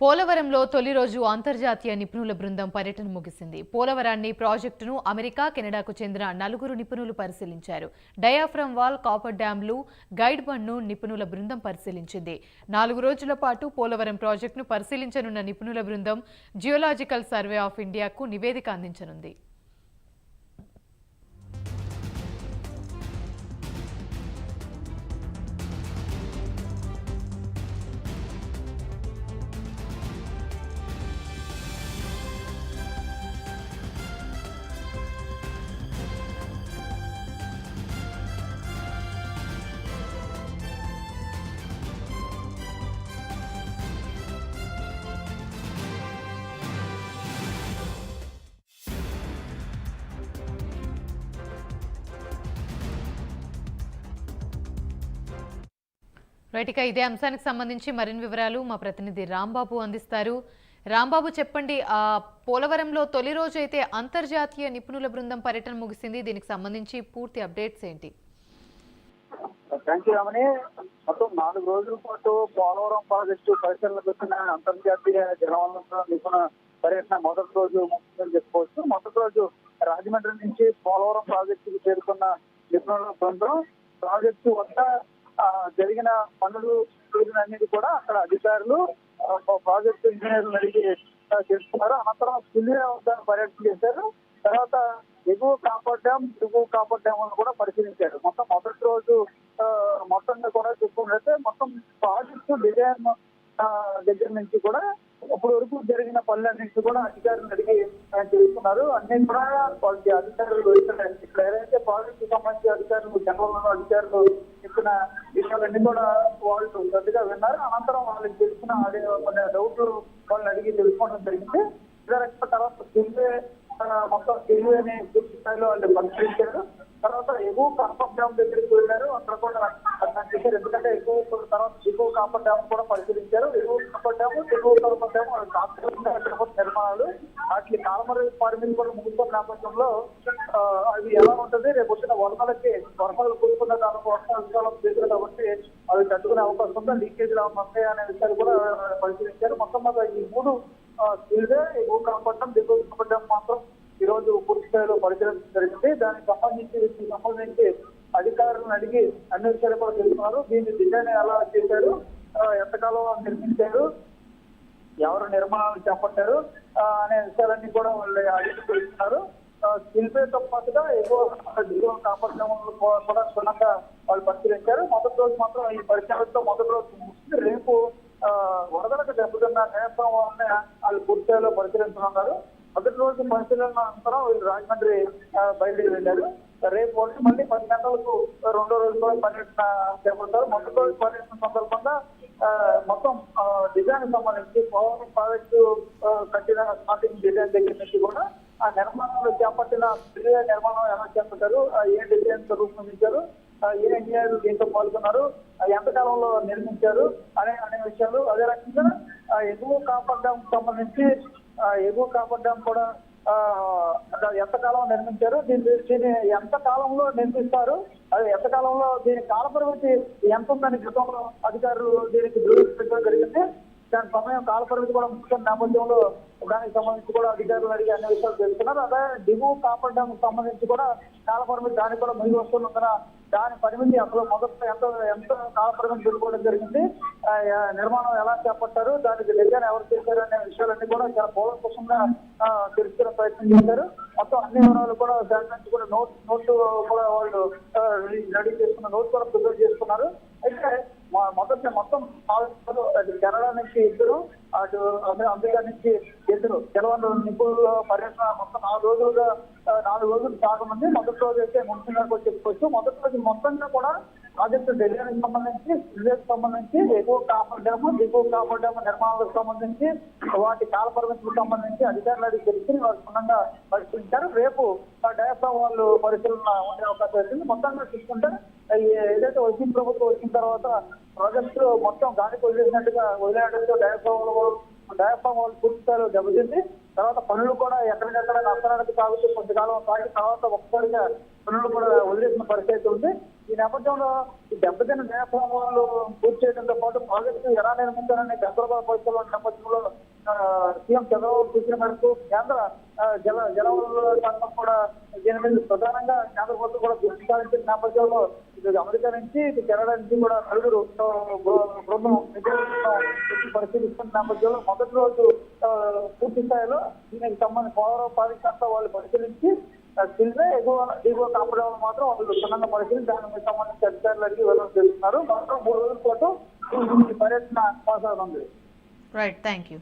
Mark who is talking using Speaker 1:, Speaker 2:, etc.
Speaker 1: పోలవరంలో తొలి రోజు అంతర్జాతీయ నిపుణుల బృందం పర్యటన ముగిసింది. పోలవరాన్ని ప్రాజెక్టును అమెరికా, కెనడాకు చెందిన 4 నిపుణులు పరిశీలించారు. డయాఫ్రమ్ వాల్, కాపర్ డ్యాంలు, గైడ్ బండ్ను నిపుణుల బృందం పరిశీలించింది. 4 రోజుల పాటు పోలవరం ప్రాజెక్టును పరిశీలించనున్న నిపుణుల బృందం జియోలాజికల్ సర్వే ఆఫ్ ఇండియాకు నివేదిక అందించనుంది. రైట్గా ఇదే అంశానికి సంబంధించి మరిన్ని వివరాలు మా ప్రతినిధి రాంబాబు అందిస్తారు. రాంబాబు చెప్పండి, పోలవరంలో తొలి రోజు అయితే అంతర్జాతీయ నిపుణుల బృందం పర్యటన ముగిసింది. దీనికి సంబంధించి పూర్తి అప్డేట్స్ ఏంటి?
Speaker 2: థ్యాంక్ యూ రమణి. మొత్తం 4 రోజుల పాటు పోలవరం ప్రాజెక్టు పరిశీలనకు వచ్చిన అంతర్జాతీయ జలవనరుల నిపుణ పర్యటన మొదటి రోజు ముగిసిందని చెప్పుకోవచ్చు. మొదటి రోజు రాజమండ్రి నుంచి పోలవరం ప్రాజెక్టుకు చేరుకున్న నిపుణుల బృందం ప్రాజెక్టు వద్ద జరిగిన పనులు అన్నిటి కూడా అక్కడ అధికారులు ప్రాజెక్టు ఇంజనీర్లు అడిగి తెలుసుకున్నారు. అనంతరం స్పిల్వే వద్ద పర్యటన చేశారు. తర్వాత ఎగువ కాపర్ డ్యామ్, దిగువ కాపర్ డ్యామ్ కూడా పరిశీలించారు. మొత్తం మొదటి రోజు మొత్తంగా కూడా చూసుకున్నట్లయితే మొత్తం ప్రాజెక్టు డిజైన్ దగ్గర నుంచి కూడా ఇప్పుడు వరకు జరిగిన పనులన్నింటి కూడా అధికారులు అడిగి తెలుసుకున్నారు. అన్ని కూడా వాళ్ళకి అధికారులు ఇక్కడ ఏదైతే ప్రాజెక్టు సంబంధించి అధికారులు జనరల్ అధికారులు చెప్పిన విషయాలన్నీ కూడా వాళ్ళు పెద్దగా విన్నారు. అనంతరం వాళ్ళకి తెలిసిన కొన్ని డౌట్లు వాళ్ళని అడిగి తెలుసుకోవడం జరిగింది. తర్వాత స్పిల్వే మొత్తం స్పిల్వేని పూర్తి స్థాయిలో వాళ్ళు పరిశీలించారు. తర్వాత ఎగువ కాపర్ డ్యామ్ దగ్గరికి వెళ్ళారు. అక్కడ కూడా చేశారు. ఎందుకంటే తర్వాత ఎగువ కాపర్ డ్యామ్ కూడా పరిశీలించారు. ఎగువ కాపర్ డ్యామ్, ఎగువ కాపర్ డ్యామ్ నిర్మాణాలు వాటి కాలమరి మీద కూడా ముగుతున్న నేపథ్యంలో అవి ఎలా ఉంటుంది, రేపు వచ్చిన వర్షాలు కూడుకున్న వర్షాలు చేశారు కాబట్టి అవి తట్టుకునే అవకాశం ఉందా, లీకేజీలు వస్తాయా అనే విషయాలు కూడా పరిశీలించారు. మొత్తం మీద ఈ 3 స్పిల్వే, ఎగువ కాపర్ డ్యామ్, దిగువ కాపర్ డ్యామ్ మాత్రం ఈ రోజు పూర్తి స్థాయిలో పరిశీలించడం జరిగింది. దానికి సంబంధించి అధికారులను అడిగి అన్ని విషయాలు కూడా తెలుసుకున్నారు. దీన్ని డిజైన్ ఎలా చేశారు, ఎంతకాలం నిర్మించారు, ఎవరు నిర్మాణాలు చేపట్టారు అనే విషయాలన్నీ కూడా వాళ్ళు అడిగి తెలుస్తున్నారు. స్పిల్వేతో పాటుగా దిగువ కాపర్ డ్యామ్ కూడా క్షుణ్ణంగా వాళ్ళు పరిశీలించారు. మొదటి రోజు మాత్రం ఈ పరిశీలనతో మొదటి రోజు ముగిసింది. రేపు వరదలకు దెబ్బతిన్న నేపథ్యం వాళ్ళు పూర్తి స్థాయిలో పరిశీలించనున్నారు. మొదటి రోజు పరిశీలన అనంతరం వీళ్ళు రాజమండ్రి బయలుదేరి వెళ్ళారు. రేపు మళ్ళీ 10 గంటలకు రెండో రోజు కూడా పర్యటన చేపడతారు. మొదటి రోజు పర్యటన సందర్భంగా మొత్తం డిజైన్ సంబంధించి పోలవరం ప్రాజెక్టు కట్టిన స్టార్టింగ్ డిజైన్ దగ్గర నుంచి కూడా ఆ నిర్మాణాలు చేపట్టిన నిర్మాణం ఎలా చేపట్టారు, ఏ డిజైన్ రూపొందించారు, ఏ ఇంజనీర్లు దీంతో పాల్గొన్నారు, ఎంతకాలంలో నిర్మించారు అనే విషయాలు. అదే రకంగా ఎగువ కాపర్ డ్యామ్ సంబంధించి ఎగువ కాపర్ డ్యామ్ కూడా ఎంతకాలం నిర్మించారు, దీన్ని ఎంత కాలంలో నిర్మిస్తారు, అది ఎంతకాలంలో దీని కాల పరిమితి ఎంత ఉందని గతంలో అధికారులు దీనికి ధృవీకరించడం జరిగింది. దాని సమయం కాల పరిమితి కూడా ముఖ్య నేపథ్యంలో దానికి సంబంధించి కూడా అధికారులు అడిగి అన్ని విషయాలు తెలుస్తున్నారు. అదే దిగువ కాపర్ డ్యామ్ సంబంధించి కూడా కాల పరిమితి దానికి కూడా మిగిలి వస్తున్నందున దాని పరిమితి అసలు మొదట ఎంత కాల పరిమితి పెట్టుకోవడం జరిగింది, నిర్మాణం ఎలా చేపట్టారు, దానికి డిజైన్ ఎవరు చేశారు అనే విషయాలన్నీ కూడా చాలా కూలంకషంగా తెలుసుకునే ప్రయత్నం చేశారు. మొత్తం అన్ని వివరాలు కూడా దాని నుంచి కూడా నోట్ కూడా వాళ్ళు రెడీ చేసుకున్న నోట్ కూడా ప్రిపేర్ చేసుకున్నారు. అయితే మొత్తం కెనడా నుంచి ఇద్దరు, అటు అమెరికా నుంచి ఇద్దరు జలవనరుల నిపుణుల పర్యటన మొత్తం 4 రోజులు సాగమంది. మొదటి రోజు అయితే ముఖ్యంగా చెప్పుకోవచ్చు. మొదటి రోజు మొత్తంగా కూడా ప్రాజెక్టు డిజైన్ సంబంధించి ఎగువ కాపర్ డ్యామ్, దిగువ కాపర్ డ్యామ్ నిర్మాణాలకు సంబంధించి వాటి కాల పరిమితులకు సంబంధించి అధికారులు అడిగి తెలిసి వాళ్ళు క్షుణ్ణంగా పరిశీలించారు. రేపు డయాఫ్రామ్ వాళ్ళు పరిశీలన ఉండే అవకాశం వచ్చింది. మొత్తంగా చూసుకుంటే ఏదైతే వచ్చిన ప్రభుత్వం వచ్చిన తర్వాత ప్రాజెక్టు మొత్తం గాలికి వదిలేయడంతో డయాఫ్రామ్ వాళ్ళు పూర్తి స్థాయిలో దెబ్బతింది. తర్వాత పనులు కూడా ఎక్కడికక్కడ నష్టనానికి సాగుతూ కొంతకాలం సాగిన తర్వాత ఒక్కసారిగా పనులు కూడా వదిలేసిన పరిస్థితి ఉంది. ఈ నేపథ్యంలో ఈ దెబ్బతిన్న న్యాయస్థానాలు పూర్తి చేయడంతో పాటు ప్రాజెక్టు ఎలా నిర్మించాలనే గందరగోళ పరిస్థితుల్లో నేపథ్యంలో సీఎం చంద్రబాబు సూచన మేరకు కేంద్ర జలవనరుల సంఘం కూడా దీని మీద ప్రధానంగా కేంద్ర ప్రభుత్వం కూడా దృష్టి సారించిన నేపథ్యంలో ఇటు అమెరికా నుంచి ఇటు కెనడా నుంచి కూడా నలుగురు బృందం పరిశీలిస్తున్న నేపథ్యంలో మొదటి రోజు పూర్తి స్థాయిలో దీనికి సంబంధించి పోలవరం ప్రాజెక్ట్ అంతా వాళ్ళు పరిశీలించి స్కిల్నే దిగువ కాపాడాలని మాత్రం వాళ్ళు క్షుణ్ణంగా పరిశీలించి దానికి సంబంధించి అధికారులు అడిగి వివరణ చేస్తున్నారు. మొత్తం 3 రోజుల పాటు ఈ పర్యటన కొనసాగుతుంది.
Speaker 1: Right, thank you.